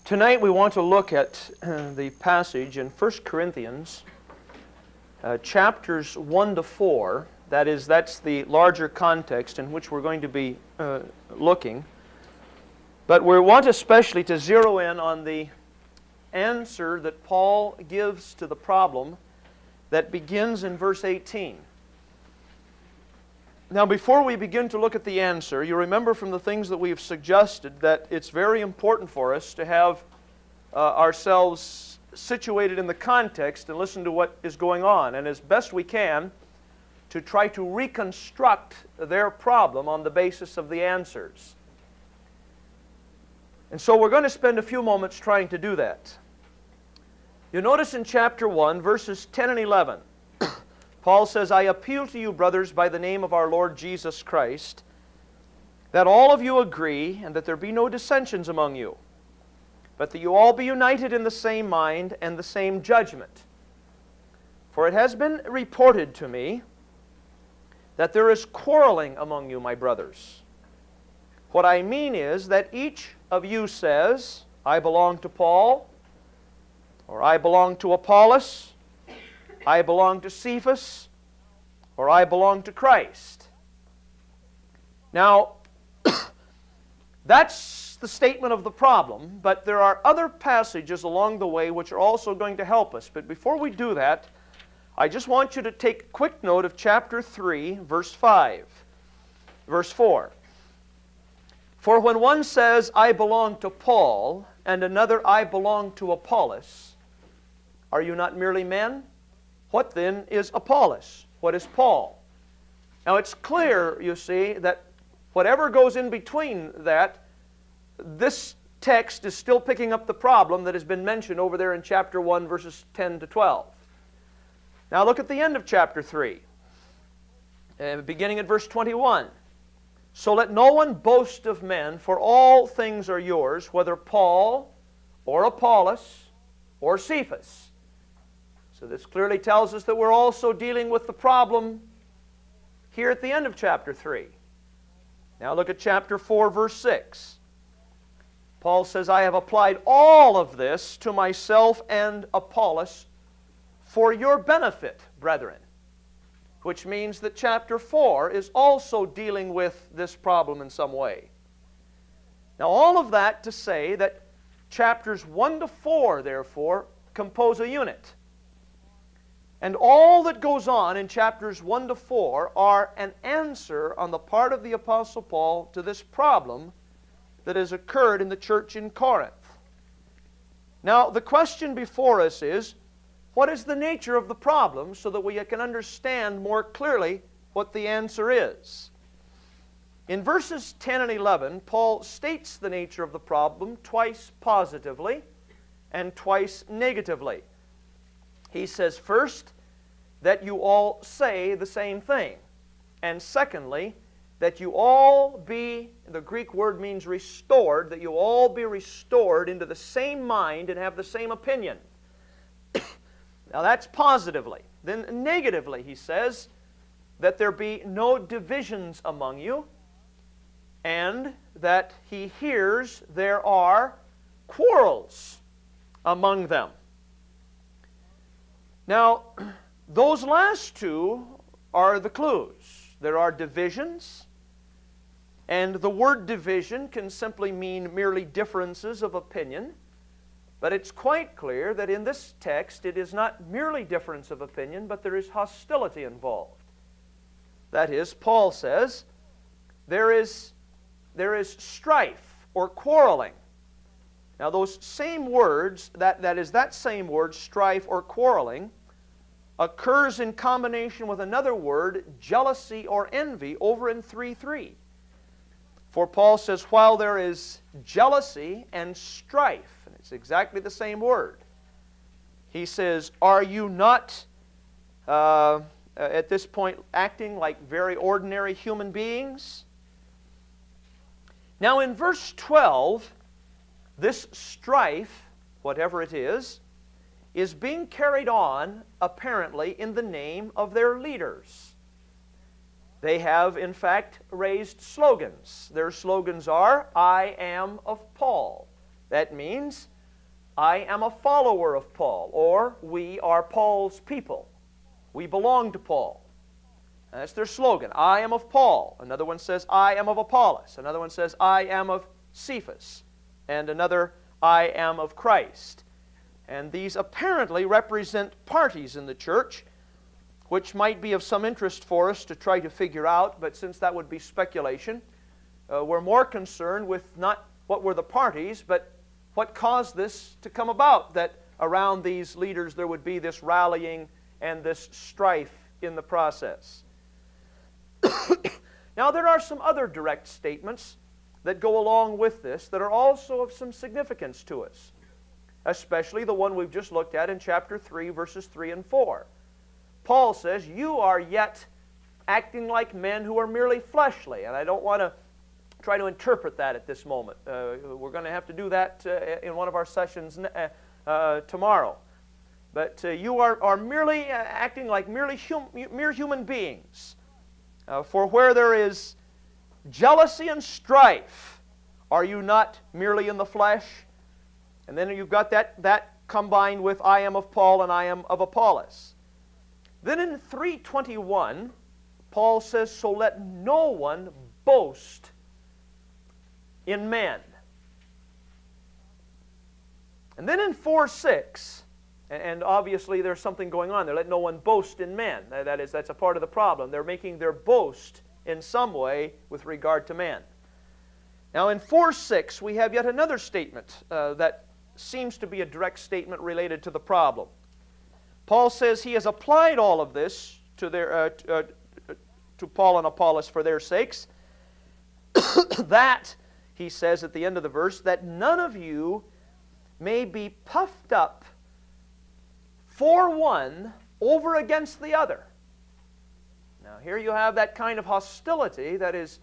Tonight we want to look at the passage in 1 Corinthians, chapters 1 to 4. That's the larger context in which we're going to be looking. But we want especially to zero in on the answer that Paul gives to the problem that begins in verse 18. Now, before we begin to look at the answer, you remember from the things that we've suggested that it's very important for us to have ourselves situated in the context and listen to what is going on, and as best we can to try to reconstruct their problem on the basis of the answers. And so we're going to spend a few moments trying to do that. You notice in chapter 1, verses 10 and 11, Paul says, I appeal to you, brothers, by the name of our Lord Jesus Christ, that all of you agree, and that there be no dissensions among you, but that you all be united in the same mind and the same judgment. For it has been reported to me that there is quarreling among you, my brothers. What I mean is that each of you says, I belong to Paul, or I belong to Apollos, I belong to Cephas, or I belong to Christ. Now, that's the statement of the problem, but there are other passages along the way which are also going to help us. But before we do that, I just want you to take quick note of chapter 3, verse 5. Verse 4. For when one says, I belong to Paul, and another, I belong to Apollos, are you not merely men? What then is Apollos? What is Paul? Now it's clear, you see, that whatever goes in between that, this text is still picking up the problem that has been mentioned over there in chapter 1, verses 10 to 12. Now look at the end of chapter 3, beginning at verse 21. So let no one boast of men, for all things are yours, whether Paul or Apollos or Cephas. So this clearly tells us that we're also dealing with the problem here at the end of chapter 3. Now look at chapter 4, verse 6. Paul says, I have applied all of this to myself and Apollos for your benefit, brethren. Which means that chapter 4 is also dealing with this problem in some way. Now all of that to say that chapters 1 to 4, therefore, compose a unit. And all that goes on in chapters 1 to 4 are an answer on the part of the Apostle Paul to this problem that has occurred in the church in Corinth. Now, the question before us is, what is the nature of the problem so that we can understand more clearly what the answer is? In verses 10 and 11, Paul states the nature of the problem twice positively and twice negatively. He says first, that you all say the same thing. And secondly, that you all be, the Greek word means restored, that you all be restored into the same mind and have the same opinion. Now that's positively. Then negatively, he says, that there be no divisions among you, and that he hears there are quarrels among them. Now, those last two are the clues. There are divisions, and the word division can simply mean merely differences of opinion, but it's quite clear that in this text it is not merely difference of opinion, but there is hostility involved. That is, Paul says, there is strife or quarreling. Now those same words, that same word, strife or quarreling, occurs in combination with another word, jealousy or envy, over in 3:3. For Paul says, while there is jealousy and strife, and it's exactly the same word, he says, are you not, at this point, acting like very ordinary human beings? Now in verse 12, this strife, whatever it is being carried on, apparently, in the name of their leaders. They have, in fact, raised slogans. Their slogans are, I am of Paul. That means I am a follower of Paul, or we are Paul's people. We belong to Paul. And that's their slogan. I am of Paul. Another one says, I am of Apollos. Another one says, I am of Cephas. And another, I am of Christ. And these apparently represent parties in the church, which might be of some interest for us to try to figure out, but since that would be speculation, we're more concerned with not what were the parties, but what caused this to come about, that around these leaders there would be this rallying and this strife in the process. Now, there are some other direct statements that go along with this that are also of some significance to us, especially the one we've just looked at in chapter 3, verses 3 and 4. Paul says, you are yet acting like men who are merely fleshly. And I don't want to try to interpret that at this moment. We're going to have to do that in one of our sessions tomorrow. But you are merely acting like mere human beings. For where there is jealousy and strife, are you not merely in the flesh? And then you've got that combined with I am of Paul and I am of Apollos. Then in 3:21, Paul says, so let no one boast in men. And then in 4:6, and obviously there's something going on there, let no one boast in men. That's a part of the problem. They're making their boast in some way with regard to men. Now in 4:6, we have yet another statement that seems to be a direct statement related to the problem. Paul says he has applied all of this to Paul and Apollos for their sakes, that, he says at the end of the verse, that none of you may be puffed up for one over against the other. Now here you have that kind of hostility that is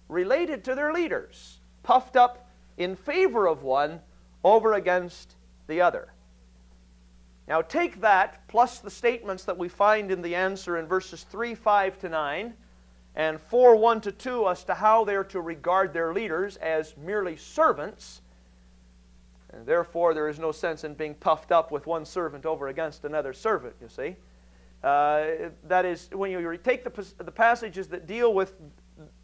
related to their leaders, puffed up in favor of one over against the other. Now take that, plus the statements that we find in the answer in verses 3, 5 to 9, and 4, 1 to 2 as to how they are to regard their leaders as merely servants, and therefore there is no sense in being puffed up with one servant over against another servant, you see. That is, when you take the passages that deal with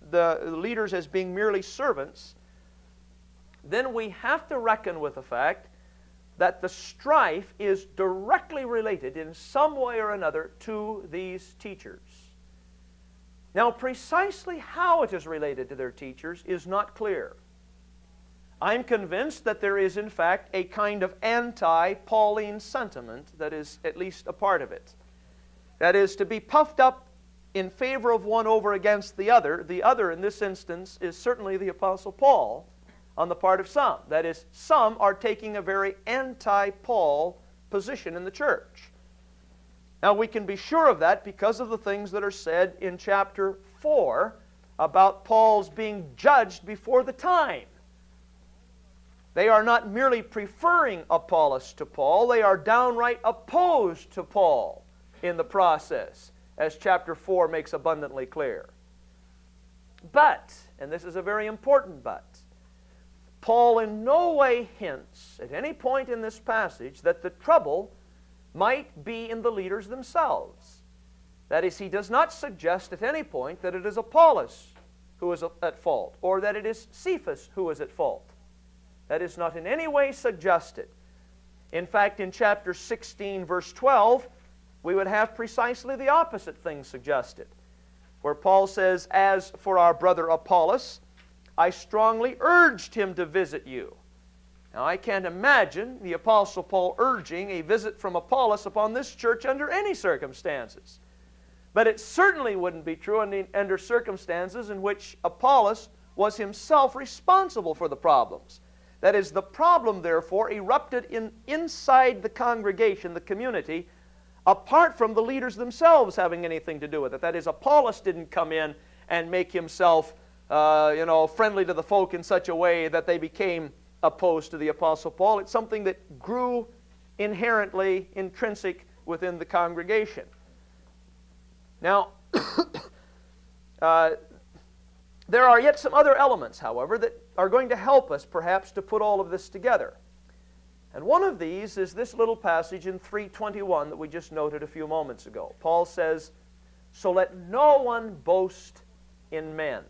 the leaders as being merely servants, then we have to reckon with the fact that the strife is directly related in some way or another to these teachers. Now, precisely how it is related to their teachers is not clear. I'm convinced that there is, in fact, a kind of anti-Pauline sentiment that is at least a part of it. That is, to be puffed up in favor of one over against the other. The other, in this instance, is certainly the Apostle Paul, on the part of some. That is, some are taking a very anti-Paul position in the church. Now, we can be sure of that because of the things that are said in chapter 4 about Paul's being judged before the time. They are not merely preferring Apollos to Paul, they are downright opposed to Paul in the process, as chapter 4 makes abundantly clear. But, and this is a very important but, Paul in no way hints at any point in this passage that the trouble might be in the leaders themselves. That is, he does not suggest at any point that it is Apollos who is at fault, or that it is Cephas who is at fault. That is not in any way suggested. In fact, in chapter 16, verse 12, we would have precisely the opposite thing suggested, where Paul says, as for our brother Apollos, I strongly urged him to visit you. Now, I can't imagine the Apostle Paul urging a visit from Apollos upon this church under any circumstances. But it certainly wouldn't be true under circumstances in which Apollos was himself responsible for the problems. That is, the problem, therefore, erupted inside the congregation, the community, apart from the leaders themselves having anything to do with it. That is, Apollos didn't come in and make himself friendly to the folk in such a way that they became opposed to the Apostle Paul. It's something that grew inherently, intrinsic within the congregation. Now, there are yet some other elements, however, that are going to help us perhaps to put all of this together. And one of these is this little passage in 3:21 that we just noted a few moments ago. Paul says, "So let no one boast in men."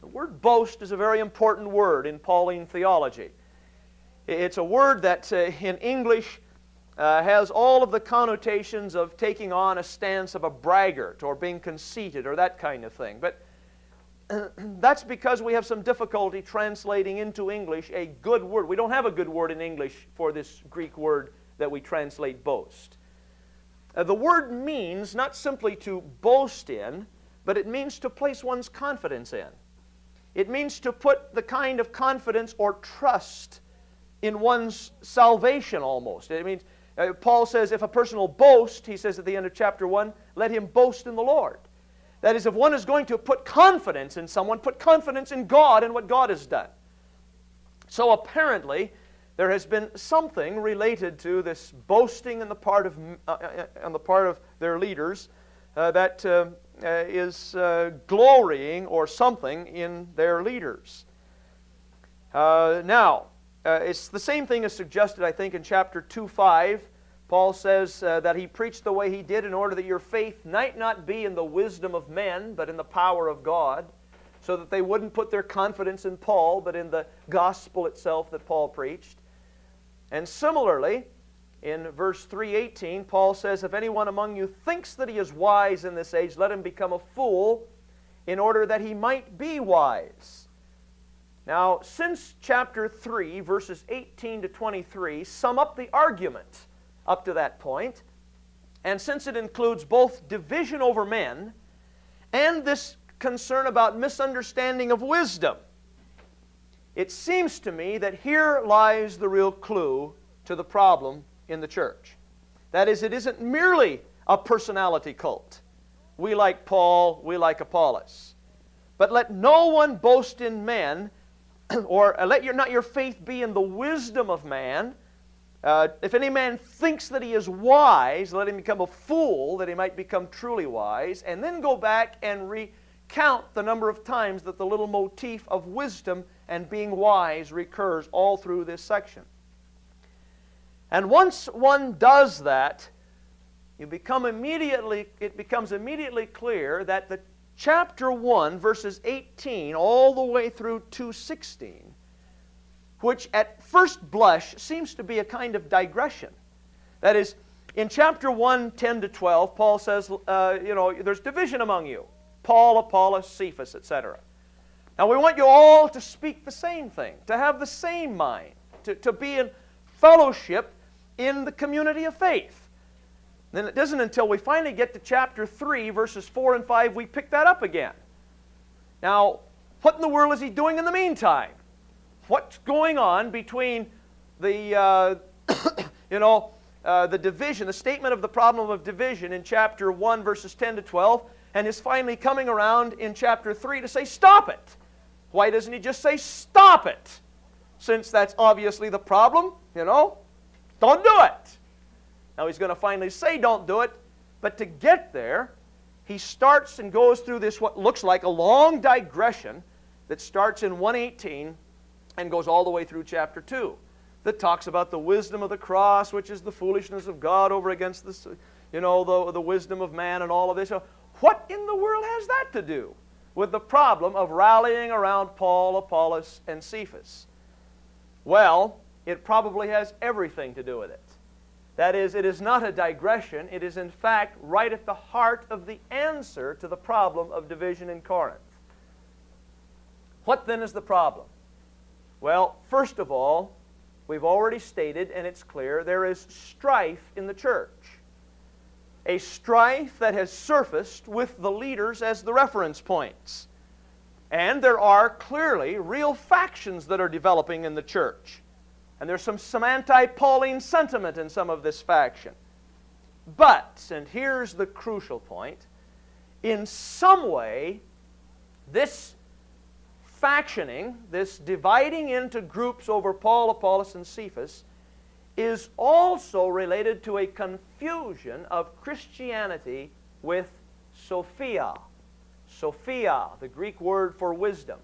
The word boast is a very important word in Pauline theology. It's a word that in English has all of the connotations of taking on a stance of a braggart or being conceited or that kind of thing. But that's because we have some difficulty translating into English a good word. We don't have a good word in English for this Greek word that we translate boast. The word means not simply to boast in, but it means to place one's confidence in. It means to put the kind of confidence or trust in one's salvation almost. It means, Paul says if a person will boast, he says at the end of chapter 1, let him boast in the Lord. That is, if one is going to put confidence in someone, put confidence in God and what God has done. So apparently, there has been something related to this boasting on the part of their leaders that is glorying or something in their leaders. Now, it's the same thing as suggested, I think, in chapter 2:5. Paul says that he preached the way he did in order that your faith might not be in the wisdom of men, but in the power of God, so that they wouldn't put their confidence in Paul, but in the gospel itself that Paul preached. And similarly, in verse 3:18, Paul says, if anyone among you thinks that he is wise in this age, let him become a fool, in order that he might be wise. Now, since chapter 3, verses 18 to 23, sum up the argument up to that point, and since it includes both division over men and this concern about misunderstanding of wisdom, it seems to me that here lies the real clue to the problem in the church. That is, it isn't merely a personality cult. We like Paul, we like Apollos. But let no one boast in men, or let not your faith be in the wisdom of man. If any man thinks that he is wise, let him become a fool, that he might become truly wise. And then go back and recount the number of times that the little motif of wisdom and being wise recurs all through this section. And once one does that, it becomes immediately clear that the chapter 1, verses 18, all the way through 2:16, which at first blush seems to be a kind of digression. That is, in chapter 1, 10 to 12, Paul says, there's division among you. Paul, Apollos, Cephas, etc. Now we want you all to speak the same thing, to have the same mind, to be in fellowship in the community of faith. Then it isn't until we finally get to chapter 3, verses 4 and 5, we pick that up again. Now, what in the world is he doing in the meantime? What's going on between the, the division, the statement of the problem of division in chapter 1, verses 10 to 12, and is finally coming around in chapter 3 to say, stop it. Why doesn't he just say, stop it? Since that's obviously the problem, don't do it. Now he's going to finally say don't do it, but to get there, he starts and goes through this what looks like a long digression that starts in 1:18 and goes all the way through chapter 2 that talks about the wisdom of the cross, which is the foolishness of God over against the wisdom of man and all of this. What in the world has that to do with the problem of rallying around Paul, Apollos, and Cephas? Well, it probably has everything to do with it. That is, it is not a digression. It is, in fact, right at the heart of the answer to the problem of division in Corinth. What then is the problem? Well, first of all, we've already stated, and it's clear, there is strife in the church. A strife that has surfaced with the leaders as the reference points. And there are clearly real factions that are developing in the church. And there's some anti-Pauline sentiment in some of this faction. But, and here's the crucial point, in some way, this factioning, this dividing into groups over Paul, Apollos, and Cephas, is also related to a confusion of Christianity with Sophia. Sophia, the Greek word for wisdom.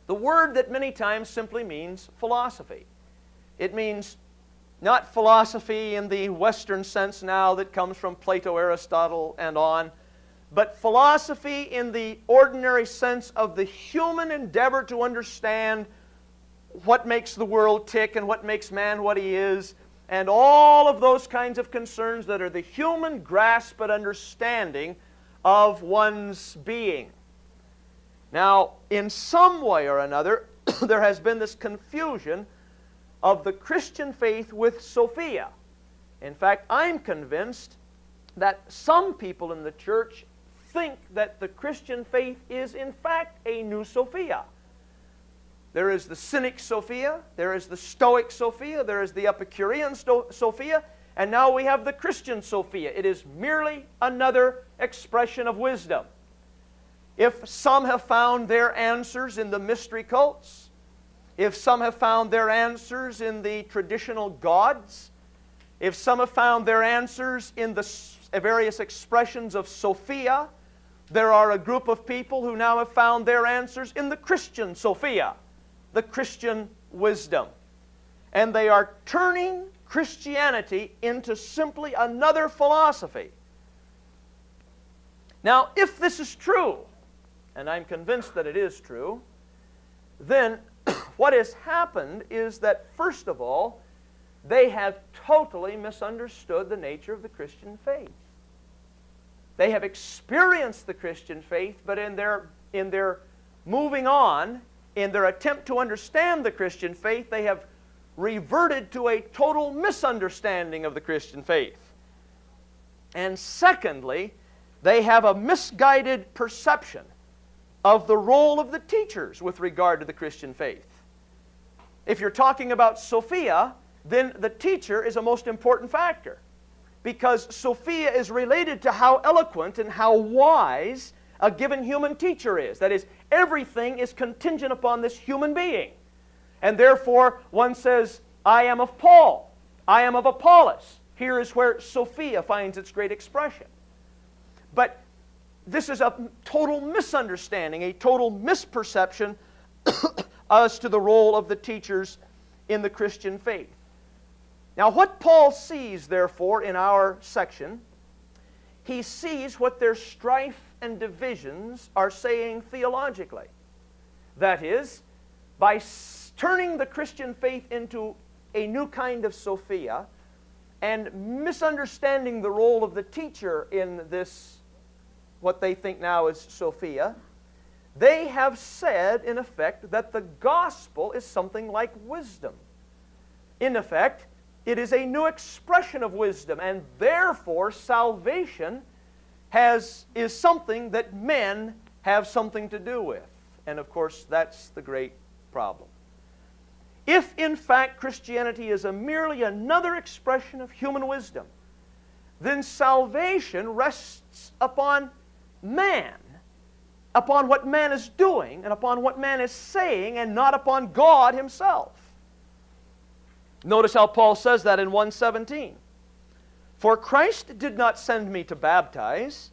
The word that many times simply means philosophy. It means not philosophy in the Western sense now that comes from Plato, Aristotle, and on, but philosophy in the ordinary sense of the human endeavor to understand what makes the world tick and what makes man what he is, and all of those kinds of concerns that are the human grasp and understanding of one's being. Now, in some way or another, there has been this confusion of the Christian faith with Sophia. In fact, I'm convinced that some people in the church think that the Christian faith is in fact a new Sophia. There is the Cynic Sophia, there is the Stoic Sophia, there is the Epicurean Sophia, and now we have the Christian Sophia. It is merely another expression of wisdom. If some have found their answers in the mystery cults, if some have found their answers in the traditional gods, if some have found their answers in the various expressions of Sophia, there are a group of people who now have found their answers in the Christian Sophia, the Christian wisdom. And they are turning Christianity into simply another philosophy. Now, if this is true, and I'm convinced that it is true, then what has happened is that, first of all, they have totally misunderstood the nature of the Christian faith. They have experienced the Christian faith, but in their moving on, in their attempt to understand the Christian faith, they have reverted to a total misunderstanding of the Christian faith. And secondly, they have a misguided perception of the role of the teachers with regard to the Christian faith. If you're talking about Sophia, then the teacher is a most important factor, because Sophia is related to how eloquent and how wise a given human teacher is. That is, everything is contingent upon this human being. And therefore, one says, I am of Paul, I am of Apollos. Here is where Sophia finds its great expression. But this is a total misunderstanding, a total misperception as to the role of the teachers in the Christian faith. Now, what Paul sees, therefore, in our section, he sees what their strife and divisions are saying theologically. That is, by turning the Christian faith into a new kind of Sophia and misunderstanding the role of the teacher in this, what they think now is Sophia, they have said, in effect, that the gospel is something like wisdom. In effect, it is a new expression of wisdom, and therefore salvation is something that men have something to do with. And of course, that's the great problem. If in fact Christianity is merely another expression of human wisdom, then salvation rests upon man, upon what man is doing and upon what man is saying, and not upon God Himself. Notice how Paul says that in 1:17. For Christ did not send me to baptize,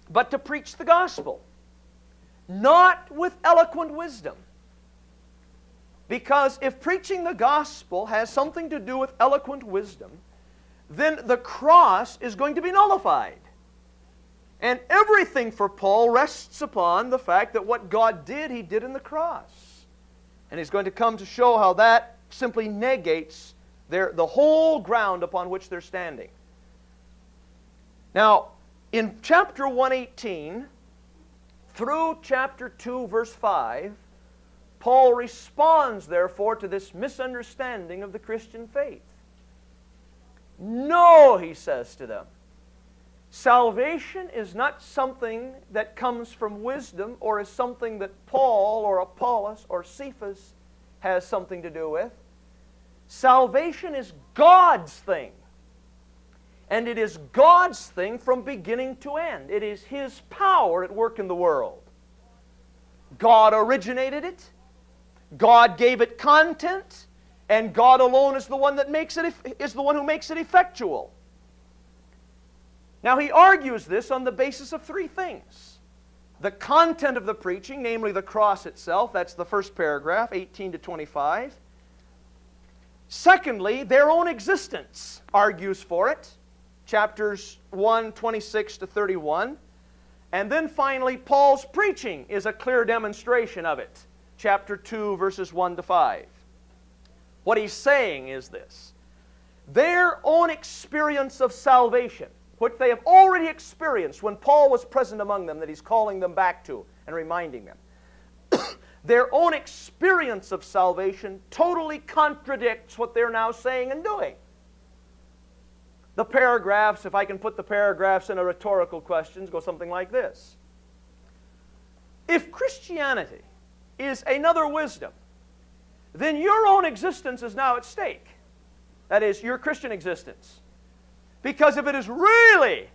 but to preach the gospel, not with eloquent wisdom. Because if preaching the gospel has something to do with eloquent wisdom, then the cross is going to be nullified. And everything for Paul rests upon the fact that what God did, He did in the cross. And he's going to come to show how that simply negates the whole ground upon which they're standing. Now, in chapter 1:18 through chapter 2, verse 5, Paul responds, therefore, to this misunderstanding of the Christian faith. No, he says to them, salvation is not something that comes from wisdom or is something that Paul or Apollos or Cephas has something to do with. Salvation is God's thing. And it is God's thing from beginning to end. It is His power at work in the world. God originated it. God gave it content. And God alone is the one that who makes it effectual. Now he argues this on the basis of three things. The content of the preaching, namely the cross itself, that's the first paragraph, 18 to 25. Secondly, their own existence argues for it. Chapters 1, 26 to 31. And then finally, Paul's preaching is a clear demonstration of it. Chapter 2, verses 1 to 5. What he's saying is this: their own experience of salvation, which they have already experienced when Paul was present among them, that he's calling them back to and reminding them, their own experience of salvation totally contradicts what they're now saying and doing. The paragraphs, if I can put the paragraphs in a rhetorical question, go something like this. If Christianity is another wisdom, then your own existence is now at stake. That is, your Christian existence. Because if it is really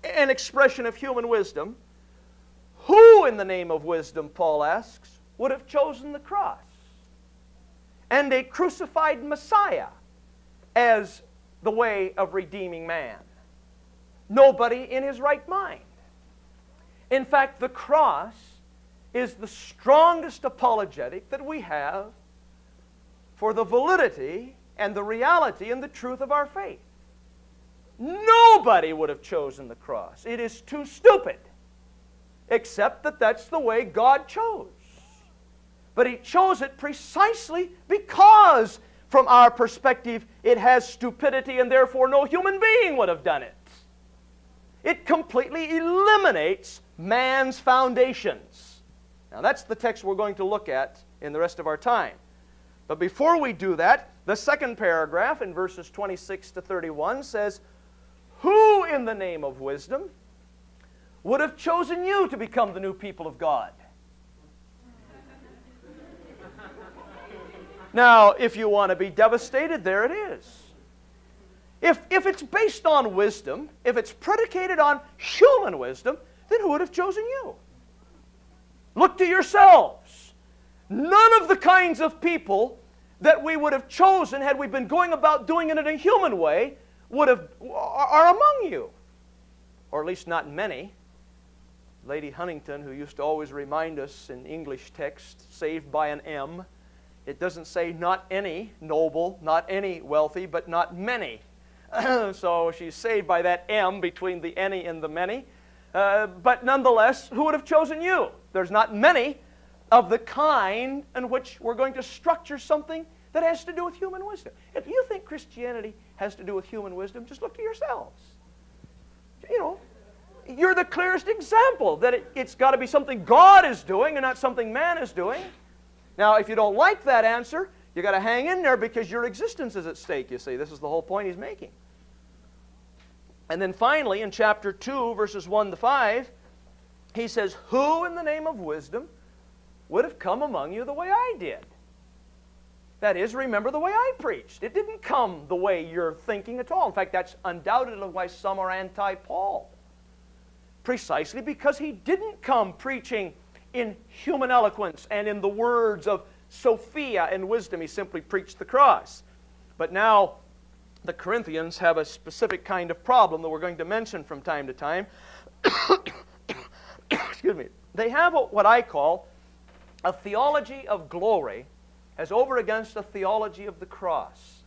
an expression of human wisdom, who in the name of wisdom, Paul asks, would have chosen the cross and a crucified Messiah as the way of redeeming man? Nobody in his right mind. In fact, the cross is the strongest apologetic that we have for the validity and the reality and the truth of our faith. Nobody would have chosen the cross. It is too stupid, except that that's the way God chose. But He chose it precisely because, from our perspective, it has stupidity and therefore no human being would have done it. It completely eliminates man's foundations. Now that's the text we're going to look at in the rest of our time. But before we do that, the second paragraph in verses 26 to 31 says, who in the name of wisdom would have chosen you to become the new people of God? Now, if you want to be devastated, there it is. If it's based on wisdom, if it's predicated on human wisdom, then who would have chosen you? Look to yourselves. None of the kinds of people that we would have chosen had we been going about doing it in a human way are among you. Or at least not many. Lady Huntington, who used to always remind us in English text, saved by an M. It doesn't say not any noble, not any wealthy, but not many. So she's saved by that M between the any and the many. But nonetheless, who would have chosen you? There's not many of the kind in which we're going to structure something that has to do with human wisdom. If you think Christianity has to do with human wisdom, just look to yourselves. You know, you're the clearest example that it's got to be something God is doing and not something man is doing. Now, if you don't like that answer, you've got to hang in there because your existence is at stake, you see. This is the whole point he's making. And then finally, in chapter 2, verses 1 to 5, he says, who in the name of wisdom would have come among you the way I did? That is, remember the way I preached. It didn't come the way you're thinking at all. In fact, that's undoubtedly why some are anti-Paul. Precisely because he didn't come preaching in human eloquence and in the words of Sophia and wisdom. He simply preached the cross. But now the Corinthians have a specific kind of problem that we're going to mention from time to time. Excuse me. They have what I call a theology of glory as over against a theology of the cross.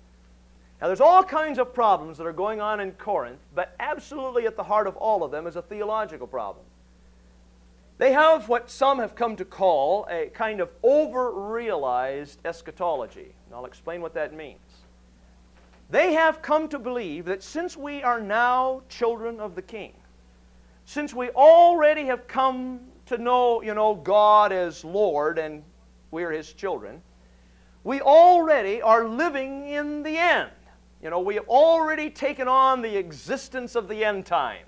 Now there's all kinds of problems that are going on in Corinth, but absolutely at the heart of all of them is a theological problem. They have what some have come to call a kind of over-realized eschatology. And I'll explain what that means. They have come to believe that since we are now children of the King, since we already have come to know, God as Lord and we're His children, we already are living in the end. We have already taken on the existence of the end time.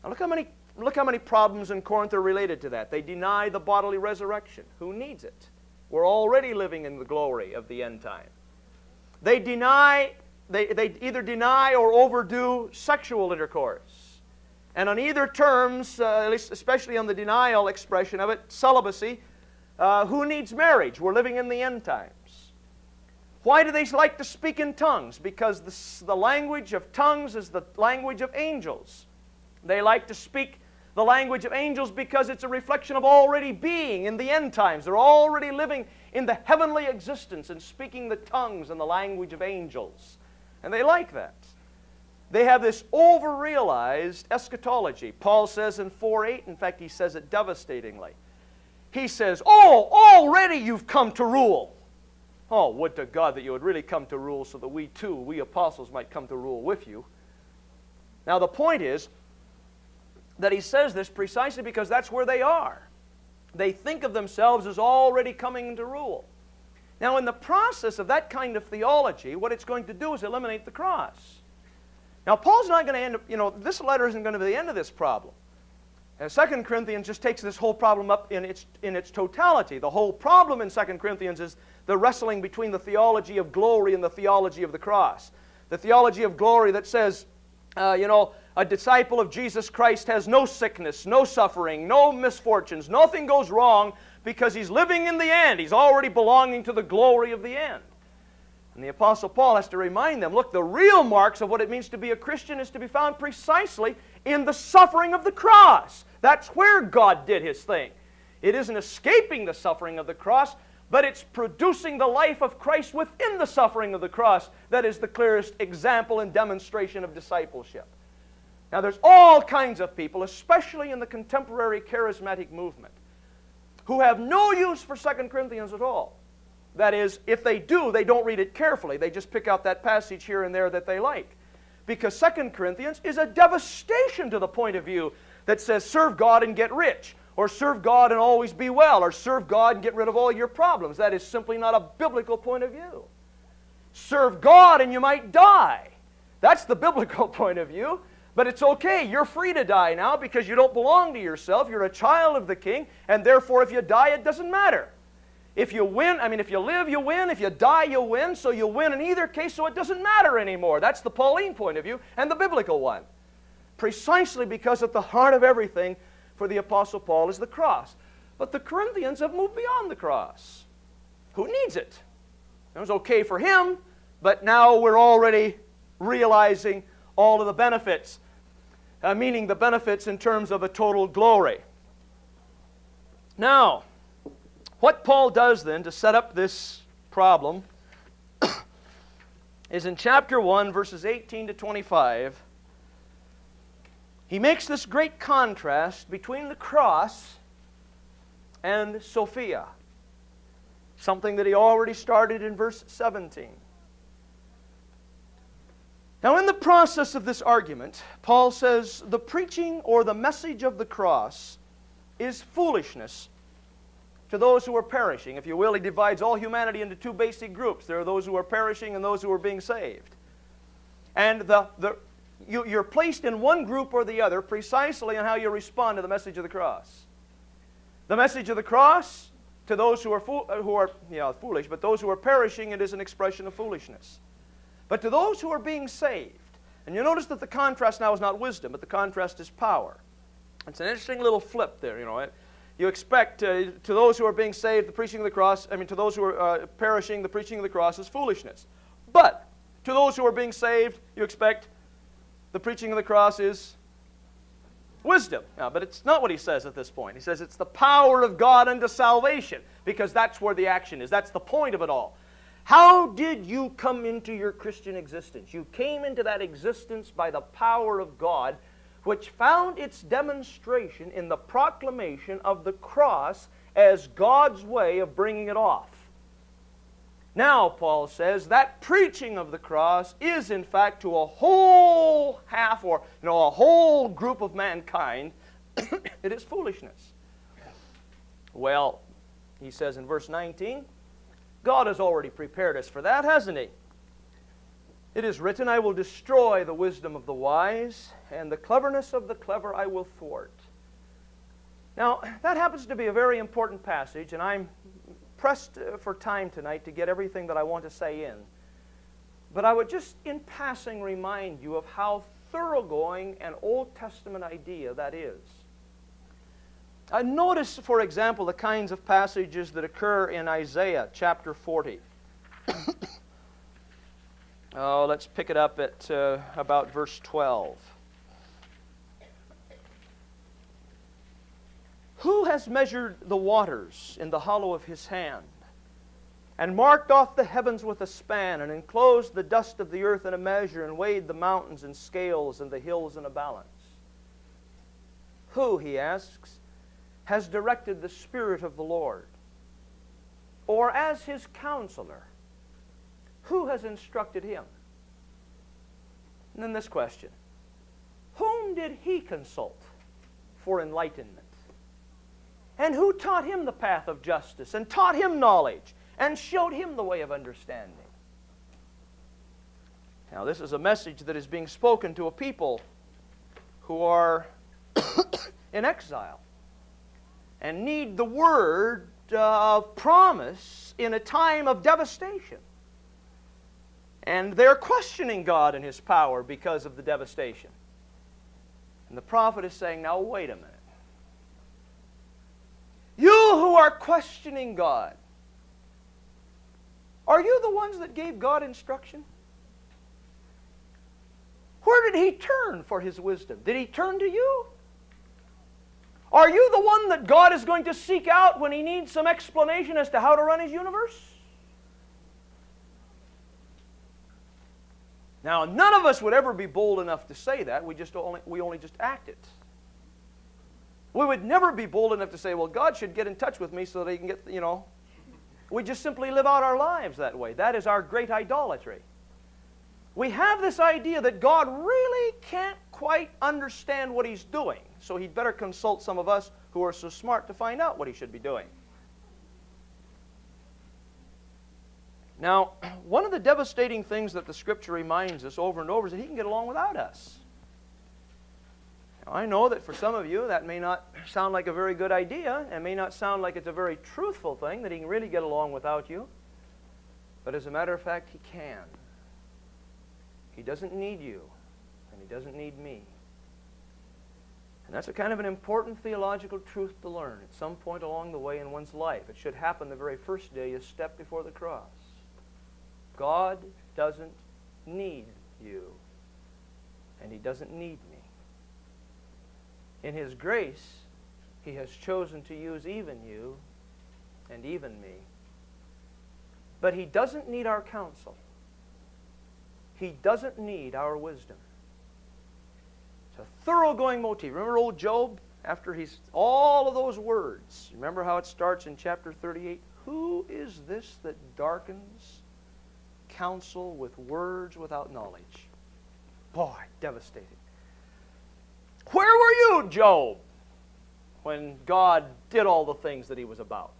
Now look how many problems in Corinth are related to that. They deny the bodily resurrection. Who needs it? We're already living in the glory of the end time. They either deny or overdo sexual intercourse. And on either terms, at least especially on the denial expression of it, celibacy, who needs marriage? We're living in the end times. Why do they like to speak in tongues? Because the language of tongues is the language of angels. They like to speak the language of angels because it's a reflection of already being in the end times. They're already living in the heavenly existence and speaking the tongues and the language of angels. And they like that. They have this over-realized eschatology. Paul says in 4:8, in fact, he says it devastatingly. He says, "Oh, already you've come to rule." Oh, would to God that you would really come to rule so that we too, we apostles, might come to rule with you. Now the point is that he says this precisely because that's where they are. They think of themselves as already coming to rule. Now in the process of that kind of theology, what it's going to do is eliminate the cross. Now Paul's not going to end up, this letter isn't going to be the end of this problem. And 2 Corinthians just takes this whole problem up in its totality. The whole problem in 2 Corinthians is the wrestling between the theology of glory and the theology of the cross. The theology of glory that says, a disciple of Jesus Christ has no sickness, no suffering, no misfortunes. Nothing goes wrong because he's living in the end. He's already belonging to the glory of the end. And the Apostle Paul has to remind them, look, the real marks of what it means to be a Christian is to be found precisely in the suffering of the cross. That's where God did His thing. It isn't escaping the suffering of the cross, but it's producing the life of Christ within the suffering of the cross that is the clearest example and demonstration of discipleship. Now there's all kinds of people, especially in the contemporary charismatic movement, who have no use for 2 Corinthians at all. That is, if they do, they don't read it carefully. They just pick out that passage here and there that they like. Because 2 Corinthians is a devastation to the point of view that says, serve God and get rich, or serve God and always be well, or serve God and get rid of all your problems. That is simply not a biblical point of view. Serve God and you might die. That's the biblical point of view. But it's okay. You're free to die now because you don't belong to yourself. You're a child of the King, and therefore if you die, it doesn't matter. If you win, if you live, you win. If you die, you win. So you win in either case, so it doesn't matter anymore. That's the Pauline point of view and the biblical one. Precisely because at the heart of everything for the Apostle Paul is the cross. But the Corinthians have moved beyond the cross. Who needs it? It was okay for him, but now we're already realizing all of the benefits, meaning the benefits in terms of a total glory. Now, what Paul does then to set up this problem is in chapter 1, verses 18 to 25, he makes this great contrast between the cross and Sophia, something that he already started in verse 17. Now, in the process of this argument, Paul says the preaching or the message of the cross is foolishness to those who are perishing. If you will, he divides all humanity into two basic groups. There are those who are perishing and those who are being saved. And you're placed in one group or the other precisely on how you respond to the message of the cross. The message of the cross, to those who are foolish, but those who are perishing, it is an expression of foolishness. But to those who are being saved, and you notice that the contrast now is not wisdom, but the contrast is power. It's an interesting little flip there, You expect to those who are being saved, the preaching of the cross, to those who are perishing, the preaching of the cross is foolishness. But to those who are being saved, you expect the preaching of the cross is wisdom. Now, but it's not what he says at this point. He says it's the power of God unto salvation, because that's where the action is. That's the point of it all. How did you come into your Christian existence? You came into that existence by the power of God, which found its demonstration in the proclamation of the cross as God's way of bringing it off. Now, Paul says, that preaching of the cross is, in fact, to a whole half or a whole group of mankind, it is foolishness. Well, he says in verse 19, God has already prepared us for that, hasn't He? It is written, I will destroy the wisdom of the wise, and the cleverness of the clever I will thwart. Now, that happens to be a very important passage, and I'm pressed for time tonight to get everything that I want to say in. But I would just, in passing, remind you of how thoroughgoing an Old Testament idea that is. Notice, for example, the kinds of passages that occur in Isaiah chapter 40. Let's pick it up at about verse 12. Who has measured the waters in the hollow of His hand, and marked off the heavens with a span, and enclosed the dust of the earth in a measure, and weighed the mountains in scales and the hills in a balance? Who, he asks, has directed the Spirit of the Lord? Or as His counselor, who has instructed Him? And then this question: whom did He consult for enlightenment? And who taught Him the path of justice, and taught Him knowledge, and showed Him the way of understanding? Now, this is a message that is being spoken to a people who are in exile and need the word of promise in a time of devastation. And they're questioning God and His power because of the devastation. And the prophet is saying, now wait a minute. You who are questioning God, are you the ones that gave God instruction? Where did He turn for His wisdom? Did He turn to you? Are you the one that God is going to seek out when He needs some explanation as to how to run His universe? Now, none of us would ever be bold enough to say that. We only just act it. We would never be bold enough to say, well, God should get in touch with me so that He can get, We just simply live out our lives that way. That is our great idolatry. We have this idea that God really can't quite understand what He's doing, so He'd better consult some of us who are so smart to find out what He should be doing. Now, one of the devastating things that the Scripture reminds us over and over is that He can get along without us. Now, I know that for some of you that may not sound like a very good idea, and may not sound like it's a very truthful thing that He can really get along without you. But as a matter of fact, He can. He doesn't need you, and He doesn't need me. And that's a kind of an important theological truth to learn at some point along the way in one's life. It should happen the very first day you step before the cross. God doesn't need you, and He doesn't need me. In His grace, He has chosen to use even you and even me. But He doesn't need our counsel. He doesn't need our wisdom. It's a thoroughgoing motif. Remember old Job? After he's all of those words. Remember how it starts in chapter 38? Who is this that darkens counsel with words without knowledge? Boy, devastating. Where were you, Job, when God did all the things that He was about?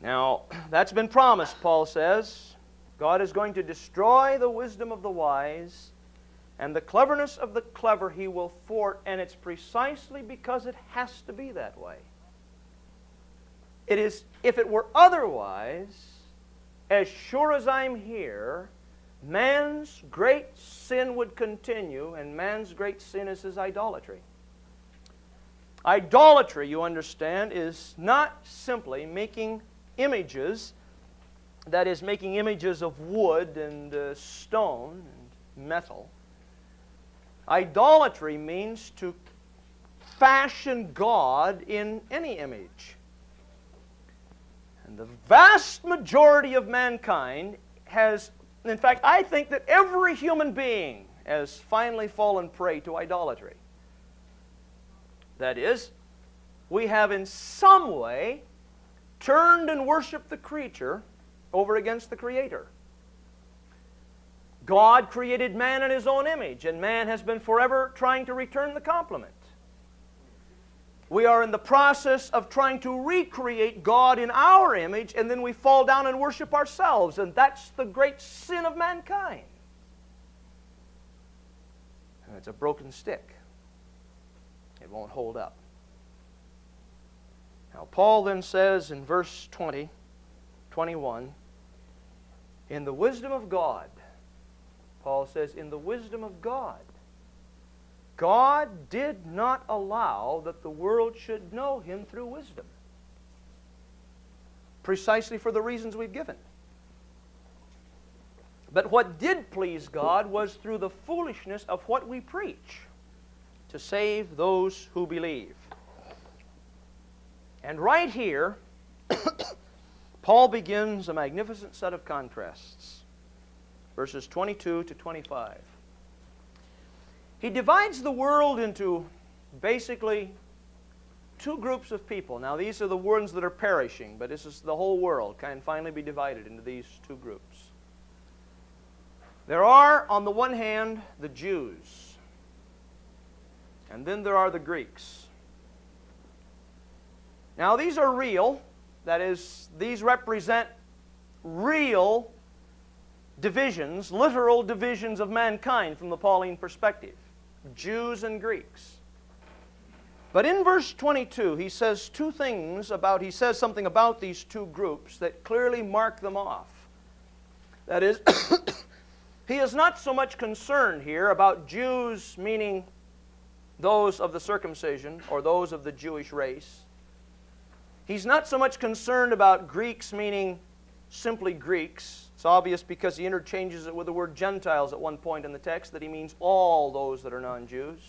Now, that's been promised, Paul says. God is going to destroy the wisdom of the wise, and the cleverness of the clever He will thwart, and it's precisely because it has to be that way. It is, if it were otherwise, as sure as I'm here, man's great sin would continue, and man's great sin is his idolatry. Idolatry, you understand, is not simply making images, that is, making images of wood and stone and metal. Idolatry means to fashion God in any image. And the vast majority of mankind has, in fact, I think that every human being has finally fallen prey to idolatry. That is, we have in some way turned and worshiped the creature over against the Creator. God created man in His own image, and man has been forever trying to return the compliment. We are in the process of trying to recreate God in our image, and then we fall down and worship ourselves, and that's the great sin of mankind. And it's a broken stick. It won't hold up. Now, Paul then says in verse 21, in the wisdom of God, Paul says, in the wisdom of God, God did not allow that the world should know Him through wisdom. Precisely for the reasons we've given. But what did please God was through the foolishness of what we preach, to save those who believe. And right here, Paul begins a magnificent set of contrasts. Verses 22 to 25. He divides the world into basically two groups of people. Now these are the ones that are perishing, but this is the whole world can finally be divided into these two groups. There are, on the one hand, the Jews, and then there are the Greeks. Now these are real, that is, these represent real divisions, literal divisions of mankind from the Pauline perspective, Jews and Greeks. But in verse 22, he says something about these two groups that clearly mark them off. That is, he is not so much concerned here about Jews, meaning those of the circumcision or those of the Jewish race. He's not so much concerned about Greeks, meaning simply Greeks. It's obvious because he interchanges it with the word Gentiles at one point in the text, that he means all those that are non-Jews.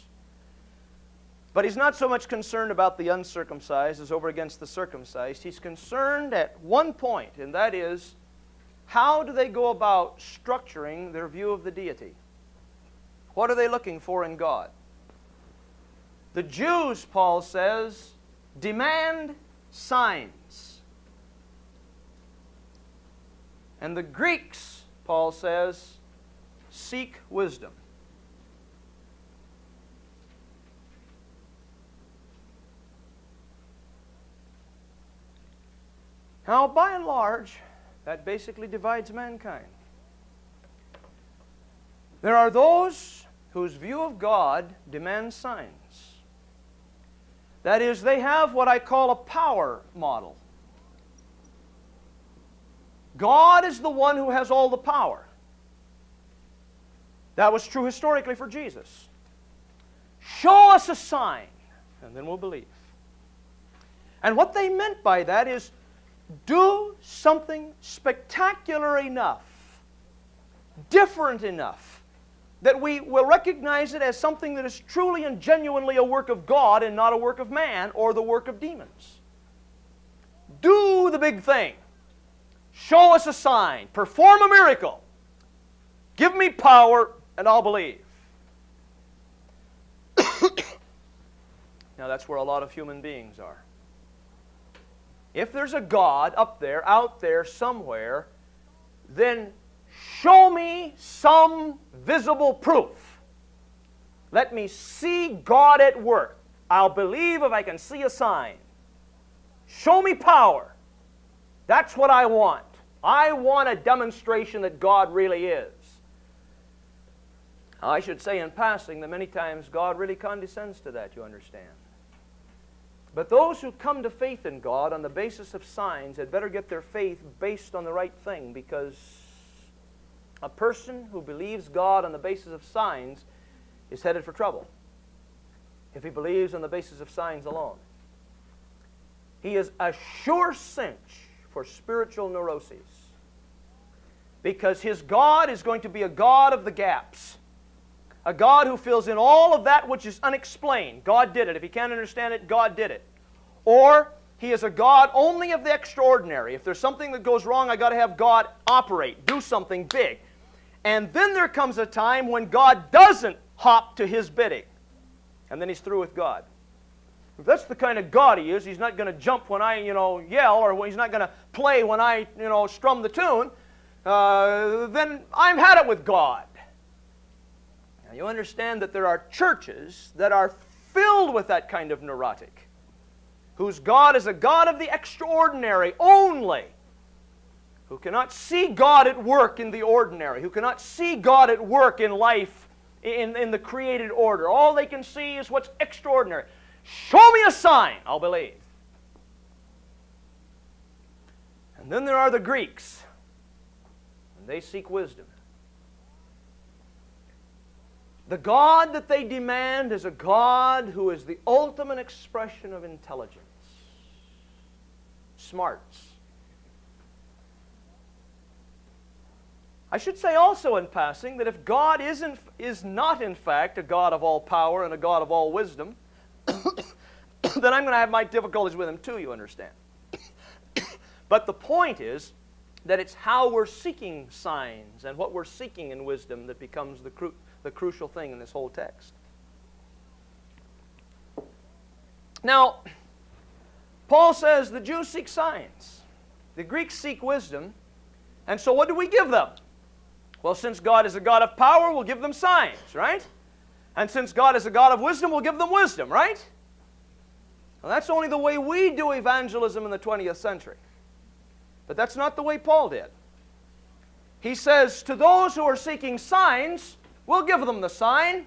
But he's not so much concerned about the uncircumcised as over against the circumcised. He's concerned at one point, and that is, how do they go about structuring their view of the deity? What are they looking for in God? The Jews, Paul says, demand signs. And the Greeks, Paul says, seek wisdom. Now, by and large, that basically divides mankind. There are those whose view of God demands signs. That is, they have what I call a power model. God is the one who has all the power. That was true historically for Jesus. Show us a sign, and then we'll believe. And what they meant by that is, do something spectacular enough, different enough, that we will recognize it as something that is truly and genuinely a work of God and not a work of man or the work of demons. Do the big thing. Show us a sign. Perform a miracle. Give me power and I'll believe. Now that's where a lot of human beings are. If there's a God up there, out there, somewhere, then show me some visible proof. Let me see God at work. I'll believe if I can see a sign. Show me power. That's what I want. I want a demonstration that God really is. I should say in passing that many times God really condescends to that, you understand. But those who come to faith in God on the basis of signs had better get their faith based on the right thing, because a person who believes God on the basis of signs is headed for trouble if he believes on the basis of signs alone. He is a sure cinch for spiritual neuroses, because his God is going to be a God of the gaps. A God who fills in all of that which is unexplained. God did it. If you can't understand it, God did it. Or he is a God only of the extraordinary. If there's something that goes wrong, I've got to have God operate, do something big. And then there comes a time when God doesn't hop to his bidding. And then he's through with God. If that's the kind of God he is, he's not going to jump when I, yell, or he's not going to play when I, strum the tune, then I'm had it with God. You understand that there are churches that are filled with that kind of neurotic, whose God is a God of the extraordinary only, who cannot see God at work in the ordinary, who cannot see God at work in life, in the created order. All they can see is what's extraordinary. Show me a sign, I'll believe. And then there are the Greeks, and they seek wisdom. The God that they demand is a God who is the ultimate expression of intelligence, smarts. I should say also in passing that if God is not in fact a God of all power and a God of all wisdom, then I'm going to have my difficulties with him too, you understand. But the point is that it's how we're seeking signs and what we're seeking in wisdom that becomes the crucial thing in this whole text. Now, Paul says the Jews seek signs. The Greeks seek wisdom. And so what do we give them? Well, since God is a God of power, we'll give them signs, right? And since God is a God of wisdom, we'll give them wisdom, right? Well, that's only the way we do evangelism in the 20th century. But that's not the way Paul did. He says, to those who are seeking signs, we'll give them the sign.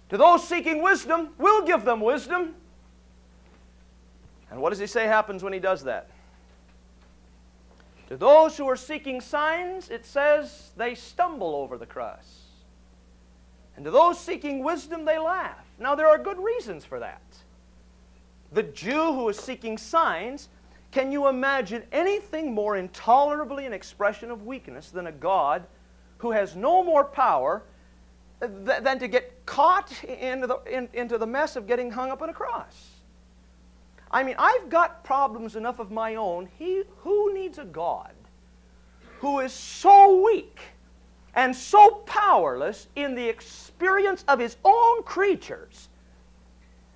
To those seeking wisdom, we'll give them wisdom. And what does he say happens when he does that? To those who are seeking signs, it says they stumble over the cross. And to those seeking wisdom, they laugh. Now, there are good reasons for that. The Jew who is seeking signs, can you imagine anything more intolerably an expression of weakness than a God who has no more power than to get caught into the mess of getting hung up on a cross? I mean, I've got problems enough of my own. Who needs a God who is so weak and so powerless in the experience of his own creatures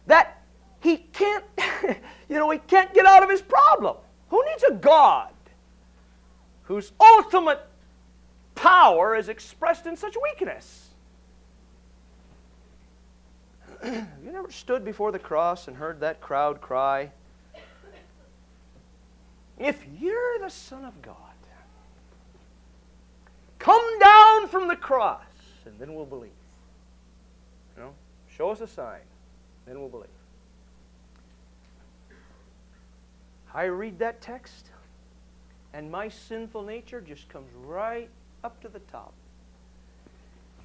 that he can't, he can't get out of his problem? Who needs a God whose ultimate power is expressed in such weakness? You never stood before the cross and heard that crowd cry, "If you're the Son of God, come down from the cross, and then we'll believe." Show us a sign, then we'll believe. I read that text, and my sinful nature just comes right up to the top.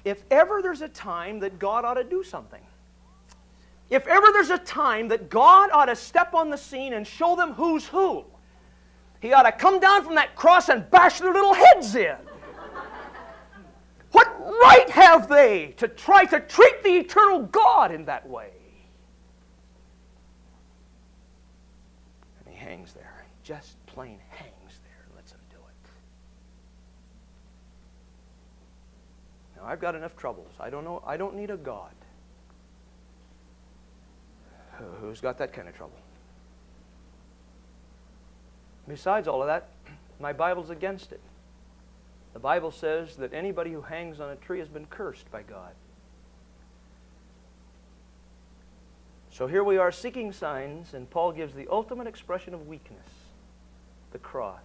If ever there's a time that God ought to do something, if ever there's a time that God ought to step on the scene and show them who's who, He ought to come down from that cross and bash their little heads in. What right have they to try to treat the eternal God in that way? And He hangs there. He just plain hangs there and lets them do it. Now, I've got enough troubles. I don't need a God who's got that kind of trouble. Besides all of that, my Bible's against it. The Bible says that anybody who hangs on a tree has been cursed by God. So here we are seeking signs, and Paul gives the ultimate expression of weakness, the cross.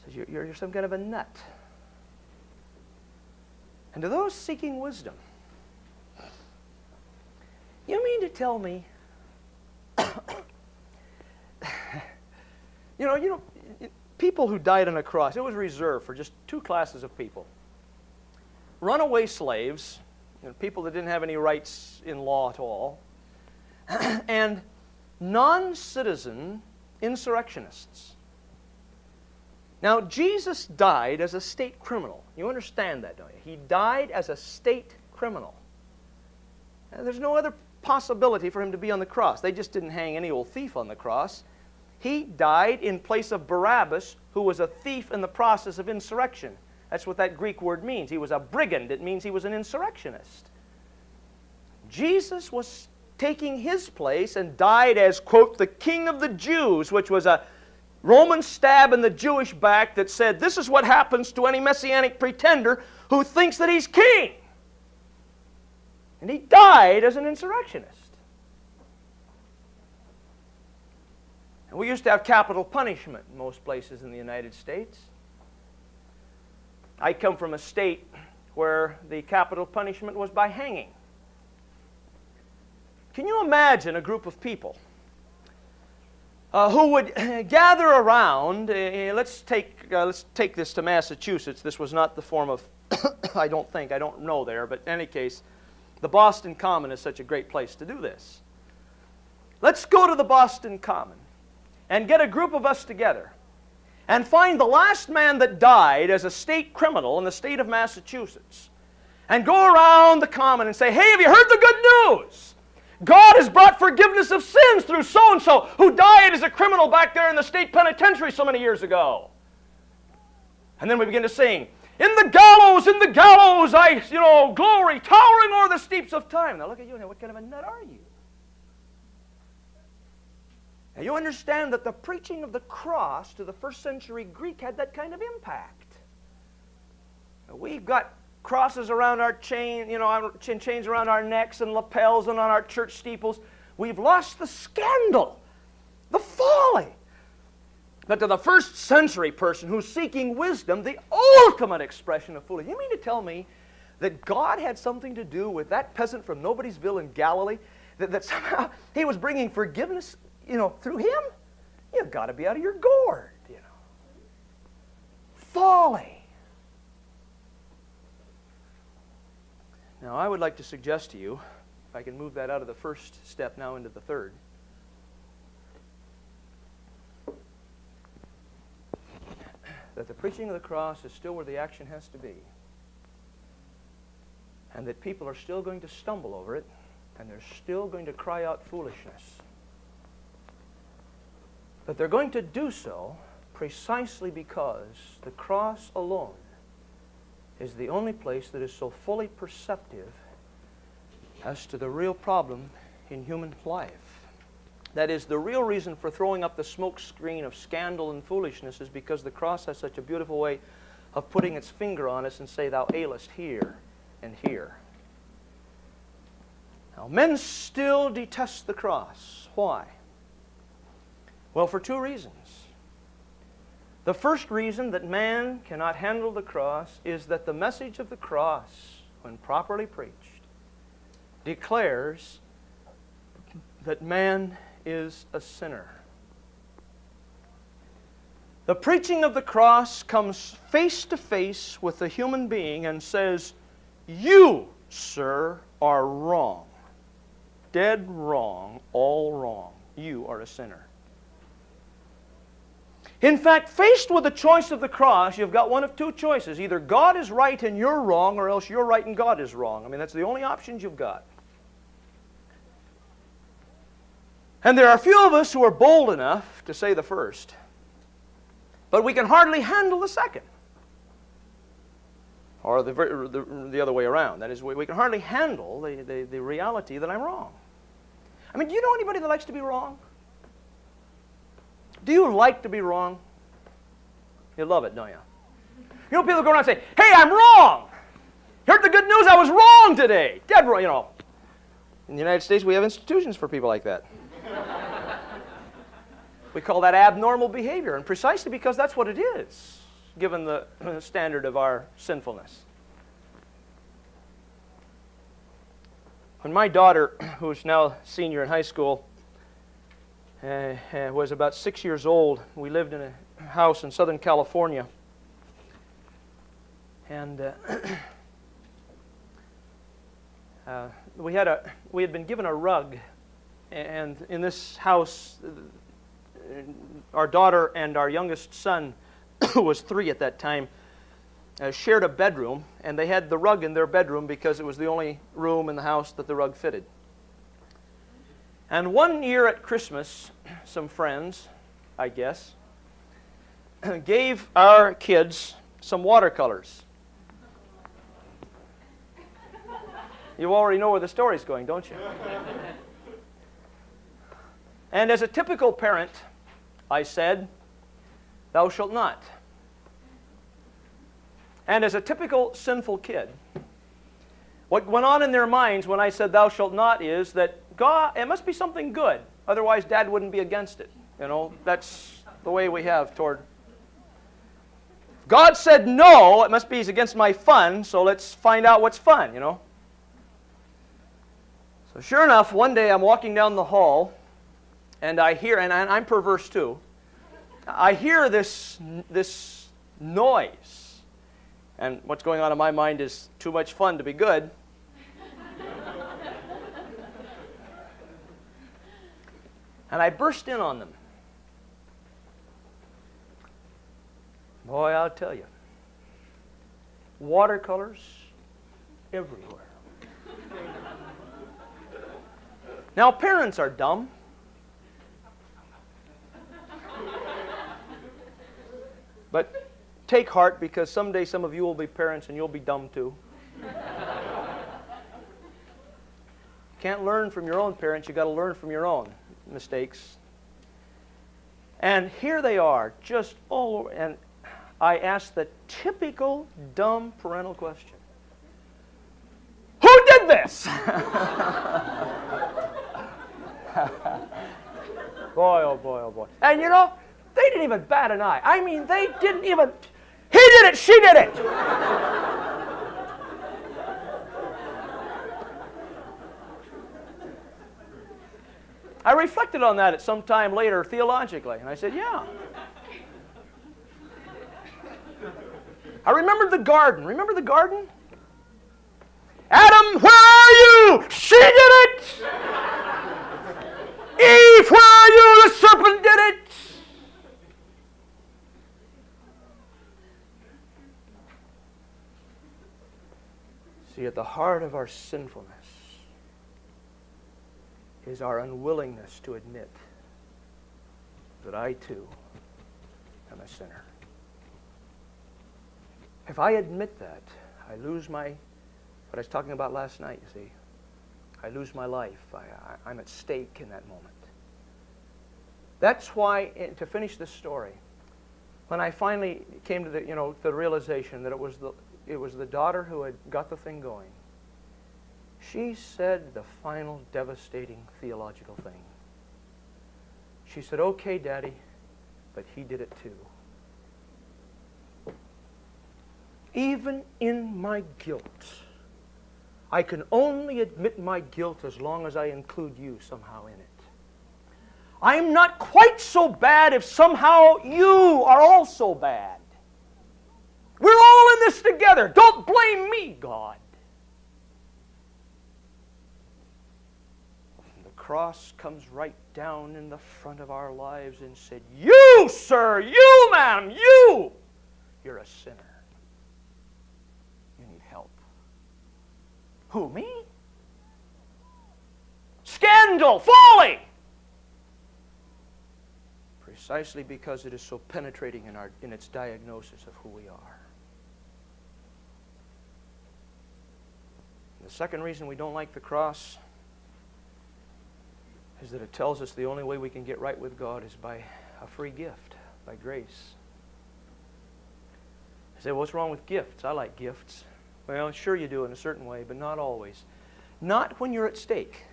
He says, you're some kind of a nut. And to those seeking wisdom, you mean to tell me, people who died on a cross, it was reserved for just two classes of people. Runaway slaves, people that didn't have any rights in law at all, and non-citizen insurrectionists. Now, Jesus died as a state criminal. You understand that, don't you? He died as a state criminal. There's no other possibility for him to be on the cross. They just didn't hang any old thief on the cross. He died in place of Barabbas, who was a thief in the process of insurrection. That's what that Greek word means. He was a brigand. It means he was an insurrectionist. Jesus was taking his place and died as, quote, the King of the Jews, which was a Roman stab in the Jewish back that said, this is what happens to any messianic pretender who thinks that he's king. And he died as an insurrectionist. And we used to have capital punishment in most places in the United States. I come from a state where the capital punishment was by hanging. Can you imagine a group of people who would gather around? Let's take this to Massachusetts. This was not the form of, I don't know there, but in any case, the Boston Common is such a great place to do this. Let's go to the Boston Common and get a group of us together and find the last man that died as a state criminal in the state of Massachusetts and go around the common and say, hey, have you heard the good news? God has brought forgiveness of sins through so-and-so who died as a criminal back there in the state penitentiary so many years ago. And then we begin to sing, in the gallows, I, glory, towering o'er the steeps of time. Now look at you now, what kind of a nut are you? Now you understand that the preaching of the cross to the first century Greek had that kind of impact. Now, we've got crosses around our chain, chains around our necks and lapels and on our church steeples. We've lost the scandal, the folly. But to the first century person who's seeking wisdom, the ultimate expression of foolishness. You mean to tell me that God had something to do with that peasant from Nobodiesville in Galilee? That somehow he was bringing forgiveness, through him? You've got to be out of your gourd, Folly. Now, I would like to suggest to you, if I can move that out of the first step now into the third, that the preaching of the cross is still where the action has to be. And that people are still going to stumble over it, and they're still going to cry out foolishness. But they're going to do so precisely because the cross alone is the only place that is so fully perceptive as to the real problem in human life. That is, the real reason for throwing up the smoke screen of scandal and foolishness is because the cross has such a beautiful way of putting its finger on us and say, thou ailest here and here. Now, men still detest the cross. Why? Well, for two reasons. The first reason that man cannot handle the cross is that the message of the cross, when properly preached, declares that man is a sinner. The preaching of the cross comes face to face with the human being and says, you, sir, are wrong. Dead wrong, all wrong. You are a sinner. In fact, faced with the choice of the cross, you've got one of two choices. Either God is right and you're wrong, or else you're right and God is wrong. I mean, that's the only options you've got. And there are few of us who are bold enough to say the first, but we can hardly handle the second. Or the other way around. That is, we can hardly handle the reality that I'm wrong. I mean, do you know anybody that likes to be wrong? Do you like to be wrong? You love it, don't you? You know, people go around and say, hey, I'm wrong. Heard the good news, I was wrong today. Dead wrong, In the United States, we have institutions for people like that. We call that abnormal behavior, and precisely because that's what it is, given the standard of our sinfulness. When my daughter, who's now senior in high school, was about 6 years old, we lived in a house in Southern California. And we had been given a rug, and in this house, our daughter and our youngest son, who was 3 at that time, shared a bedroom, and they had the rug in their bedroom because it was the only room in the house that the rug fitted. And one year at Christmas, some friends, I guess, gave our kids some watercolors. You already know where the story's going, don't you? And as a typical parent, I said, thou shalt not. And as a typical sinful kid, what went on in their minds when I said thou shalt not is that God, it must be something good. Otherwise, Dad wouldn't be against it. That's the way we have toward... God said no, it must be he's against my fun, so let's find out what's fun, So sure enough, one day I'm walking down the hall, and I hear, and I'm perverse too, I hear this noise. And what's going on in my mind is too much fun to be good. And I burst in on them. Boy, I'll tell you, watercolors everywhere. Now, parents are dumb. But take heart, because someday some of you will be parents and you'll be dumb too. Can't learn from your own parents, you got to learn from your own mistakes. And here they are, just all over. And I asked the typical dumb parental question. Who did this? Boy, oh boy, oh boy. And you know, they didn't even bat an eye. I mean, they didn't even, he did it, she did it. I reflected on that at some time later theologically, and I said, yeah. I remembered the garden. Remember the garden? Adam, where are you? She did it! Eve, where are you? The serpent did it! See, at the heart of our sinfulness is our unwillingness to admit that I too am a sinner. If I admit that, I lose my, what I was talking about last night, you see. I lose my life. I'm at stake in that moment. That's why, to finish this story, when I finally came to the realization that it was the daughter who had got the thing going, she said the final devastating theological thing. She said, "Okay, Daddy, but he did it too." Even in my guilt, I can only admit my guilt as long as I include you somehow in it. I am not quite so bad if somehow you are also bad. We're all in this together. Don't blame me, God. And the cross comes right down in the front of our lives and said, "You, sir, you, ma'am, you're a sinner. You need help." Who, me? Scandal, folly! Precisely because it is so penetrating in its diagnosis of who we are. And the second reason we don't like the cross is that it tells us the only way we can get right with God is by a free gift, by grace. You say, "What's wrong with gifts? I like gifts." Well, sure you do in a certain way, but not always. Not when you're at stake.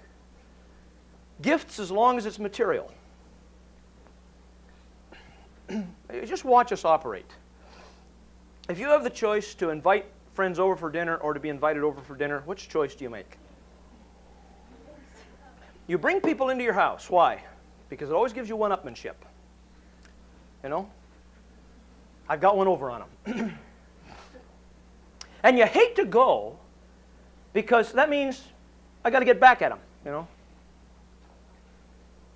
Gifts as long as it's material. Just watch us operate. If you have the choice to invite friends over for dinner or to be invited over for dinner, which choice do you make? You bring people into your house. Why? Because it always gives you one-upmanship. You know? I've got one over on them. And you hate to go because that means I got to get back at them, you know?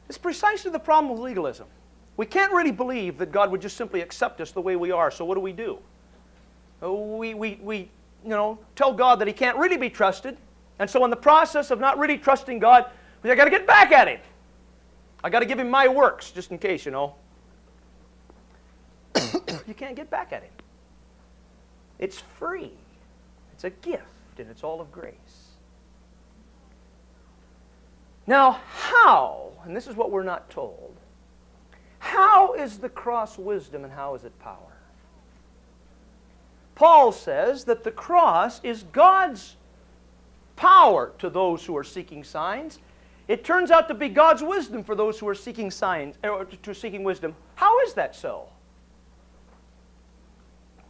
It's precisely the problem with legalism. We can't really believe that God would just simply accept us the way we are, so what do? We tell God that He can't really be trusted, and so in the process of not really trusting God, I got to get back at Him. I got to give Him my works, just in case, you know. You can't get back at Him. It's free. It's a gift, and it's all of grace. Now, how, and this is what we're not told, how is the cross wisdom and how is it power? Paul says that the cross is God's power to those who are seeking signs. It turns out to be God's wisdom for those who are seeking signs, or to seeking wisdom. How is that so?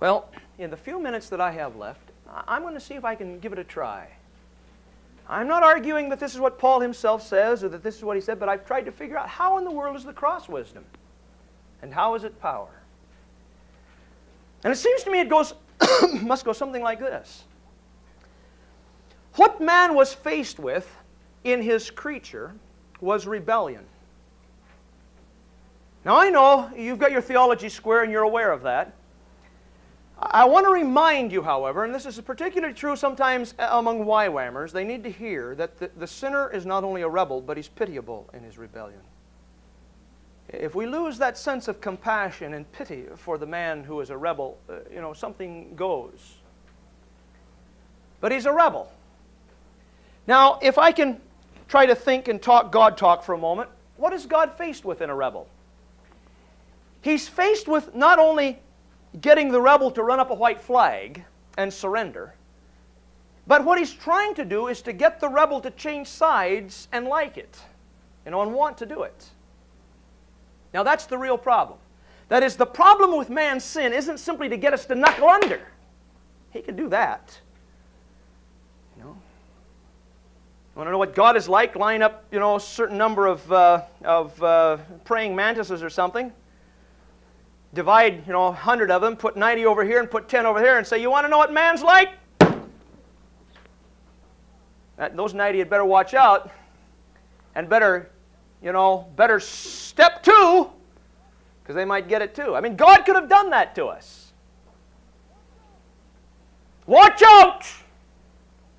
Well, in the few minutes that I have left, I'm going to see if I can give it a try. I'm not arguing that this is what Paul himself says or that this is what he said, but I've tried to figure out how in the world is the cross wisdom and how is it power. And it seems to me it goes must go something like this. What man was faced with in his creature was rebellion. Now I know you've got your theology square and you're aware of that. I want to remind you, however, and this is particularly true sometimes among YWAMers, they need to hear that the sinner is not only a rebel, but he's pitiable in his rebellion. If we lose that sense of compassion and pity for the man who is a rebel, something goes. But he's a rebel. Now, if I can try to think and talk God talk for a moment, what is God faced with in a rebel? He's faced with not only getting the rebel to run up a white flag and surrender, but what he's trying to do is to get the rebel to change sides and like it, and want to do it. Now that's the real problem. That is, the problem with man's sin isn't simply to get us to knuckle under. He can do that. You want to know what God is like? Line up, a certain number of praying mantises or something. Divide, 100 of them, put 90 over here and put 10 over here and say, you want to know what man's like? Those 90 had better watch out and better step two, because they might get it too. I mean, God could have done that to us. Watch out!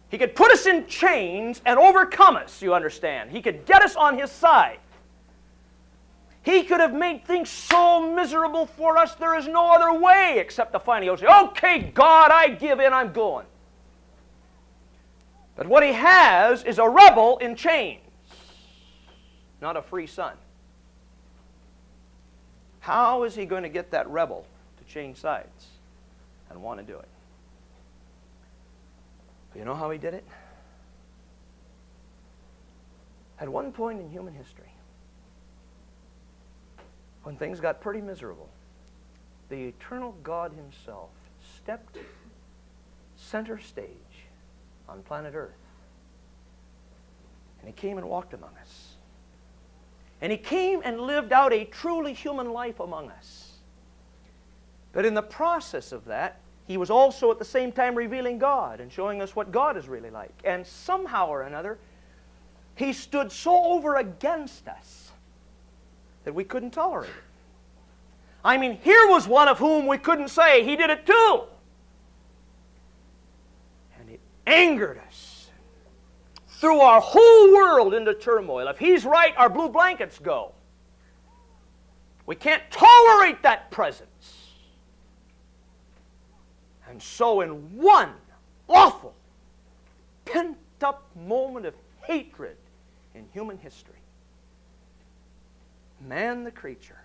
He could put us in chains and overcome us, you understand. He could get us on His side. He could have made things so miserable for us, there is no other way except to finally say, okay, God, I give in, I'm going. But what He has is a rebel in chains, not a free son. How is He going to get that rebel to change sides and want to do it? You know how He did it? At one point in human history, when things got pretty miserable, the eternal God Himself stepped center stage on planet Earth. And He came and walked among us. And He came and lived out a truly human life among us. But in the process of that, He was also at the same time revealing God and showing us what God is really like. And somehow or another, He stood so over against us that we couldn't tolerate it. I mean, here was one of whom we couldn't say, He did it too. And it angered us. Threw our whole world into turmoil. If He's right, our blue blankets go. We can't tolerate that presence. And so in one awful, pent-up moment of hatred in human history, man, the creature,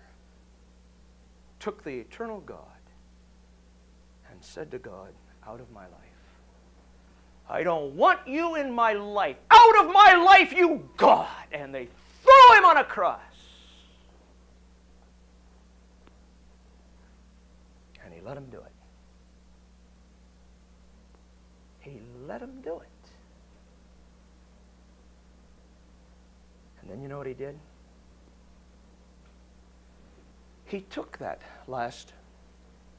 took the eternal God and said to God, out of my life. I don't want you in my life. Out of my life, you God! And they threw Him on a cross. And He let Him do it. He let Him do it. And then you know what He did? He took that last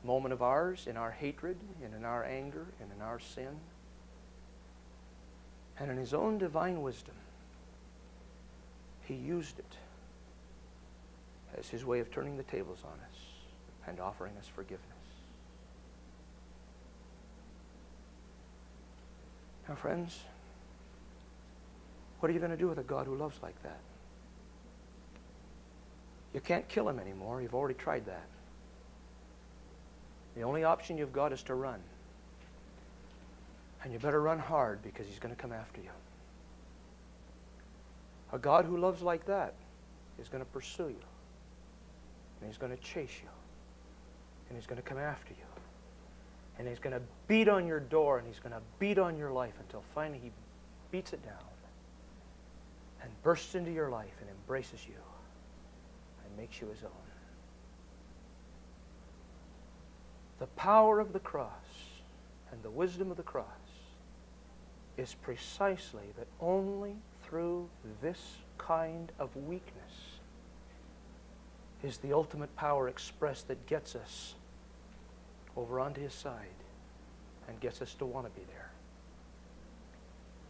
moment of ours in our hatred and in our anger and in our sin, and in His own divine wisdom, He used it as His way of turning the tables on us and offering us forgiveness. Now, friends, what are you going to do with a God who loves like that? You can't kill Him anymore. You've already tried that. The only option you've got is to run. And you better run hard, because He's going to come after you. A God who loves like that is going to pursue you. And He's going to chase you. And He's going to come after you. And He's going to beat on your door, and He's going to beat on your life until finally He beats it down and bursts into your life and embraces you. Makes you His own. The power of the cross and the wisdom of the cross is precisely that only through this kind of weakness is the ultimate power expressed that gets us over onto His side and gets us to want to be there.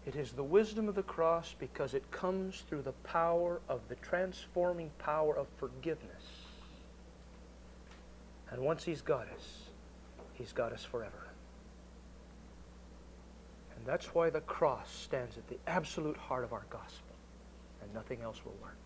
It is the wisdom of the cross because it comes through the power of the transforming power of forgiveness. And once He's got us, He's got us forever. And that's why the cross stands at the absolute heart of our gospel, and nothing else will work.